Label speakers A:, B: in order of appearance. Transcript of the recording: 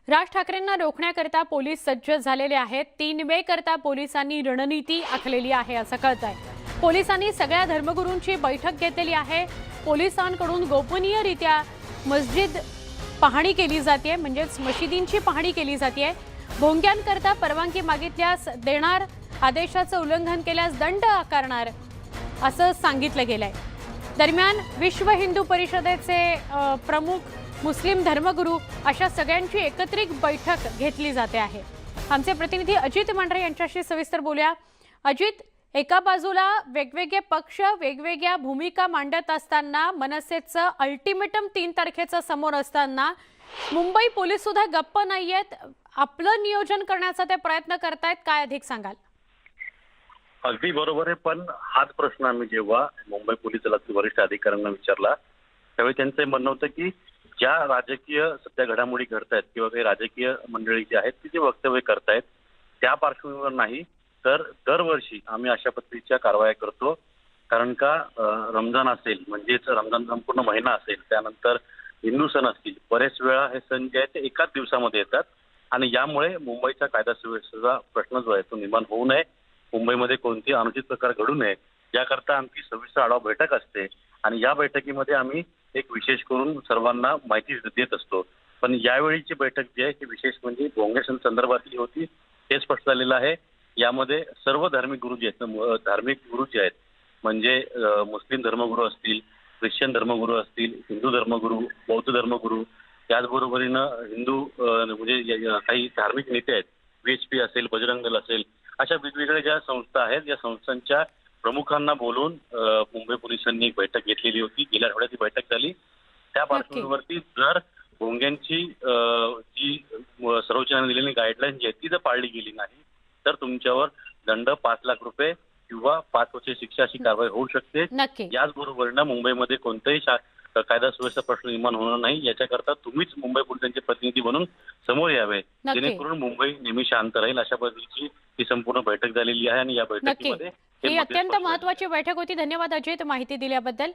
A: राज ठाकरेंना रोखण्याकरता police सज्ज झालेले आहेत। 3 मे करता पोलिसांनी रणनीती आखलेली आहे असं कळतंय। पोलिसांनी सगळ्या धर्मगुरूंची बैठक घेतलेली आहे। पोलिसांकडून गोपनीयरित्या मस्जिद पाहणी केली जाते, म्हणजेच मशिदींची पाहणी केली जाते। भोंग्यांकरता परवानगी मागितल्यास देणार, आदेशाचं उल्लंघन केल्यास दंड आकारणार असं सांगितलं गेलंय। दरम्यान विश्व हिंदू परिषदेचे प्रमुख, मुस्लिम धर्मगुरू अशा सगळ्यांची एकत्रित बैठक घेतली जाते आहे। आमचे प्रतिनिधी अजित मांढरे यांच्याशी सविस्तर बोलूया। अजित, एका बाजूला वेगवेगळे पक्ष वेगवेगळ्या भूमिका मांडत असताना, मनसेचं अल्टिमेटम 3 तारखेचं समोर असताना मुंबई पोलीस सुद्धा गप्प नाहीयेत, आपलं नियोजन करण्याचा ते प्रयत्न करतायत, काय अधिक सांगाल?
B: अगदी बरोबर आहे, पण हाच प्रश्न आम्ही जेव्हा मुंबई पोलीस दलातील वरिष्ठ अधिकाऱ्यांना विचारला त्यावेळी त्यांचं म्हणणं होतं की ज्या राजकीय सध्या घडामोडी घडतायत किंवा काही राजकीय मंडळी जी आहेत ती जे वक्तव्य करतायत त्या पार्श्वभूमीवर नाही, तर दरवर्षी आम्ही अशा पद्धतीच्या कारवाया करतो। कारण का रमजान असेल, म्हणजेच रमजान संपूर्ण महिना असेल, त्यानंतर हिंदू सण असतील, बरेच वेळा हे सण जे आहेत ते एकाच दिवसामध्ये येतात आणि यामुळे मुंबईचा कायदा सुव्यवस्थेचा प्रश्न जो आहे तो निर्माण होऊ नये, मुंबईमध्ये कोणतेही अनुचित प्रकार घडू नये याकरता आमची सविस्तर आढावा बैठक असते आणि या बैठकीमध्ये आम्ही एक विशेष करून सर्वांना माहिती देत असतो। पण यावेळीची बैठक जी आहे ती विशेष म्हणजे भोंगे संदर्भातली होती, हे स्पष्ट झालेलं आहे। यामध्ये सर्व धार्मिक गुरु जे आहेत, धार्मिक गुरु जे आहेत म्हणजे मुस्लिम धर्मगुरू असतील, ख्रिश्चन धर्मगुरू असतील, हिंदू धर्मगुरू, बौद्ध धर्मगुरू, त्याचबरोबरीनं हिंदू म्हणजे काही धार्मिक नेते आहेत, VHP असेल, बजरंग दल असेल, अशा वेगवेगळ्या ज्या संस्था आहेत या संस्थांच्या प्रमुखांना बोलून मुंबई पोलिसांनी एक बैठक घेतलेली होती। गेल्या आठवड्यात ही बैठक झाली। त्या पार्श्वभूमीवरती जर भोंग्यांची जी सर्वोच्च न्यायालयाने दिलेली गाईडलाईन जी आहे ती जर पाळली गेली नाही तर तुमच्यावर दंड 5 लाख रुपये किंवा 5 वर्षे शिक्षा अशी कारवाई होऊ शकते। याचबरोबर मुंबईमध्ये कोणताही कायदा सुव्यवस्था प्रश्न निर्माण होणार नाही याच्याकरता तुम्हीच मुंबई पोलिसांचे प्रतिनिधी म्हणून समोर यावे, जेणेकरून मुंबई नेहमी शांत राहील। अशा पद्धतीची ही संपूर्ण बैठक झालेली आहे आणि या बैठकीमध्ये
A: ही अत्यंत महत्त्वाची बैठक होती। धन्यवाद अजित, माहिती दिल्याबद्दल।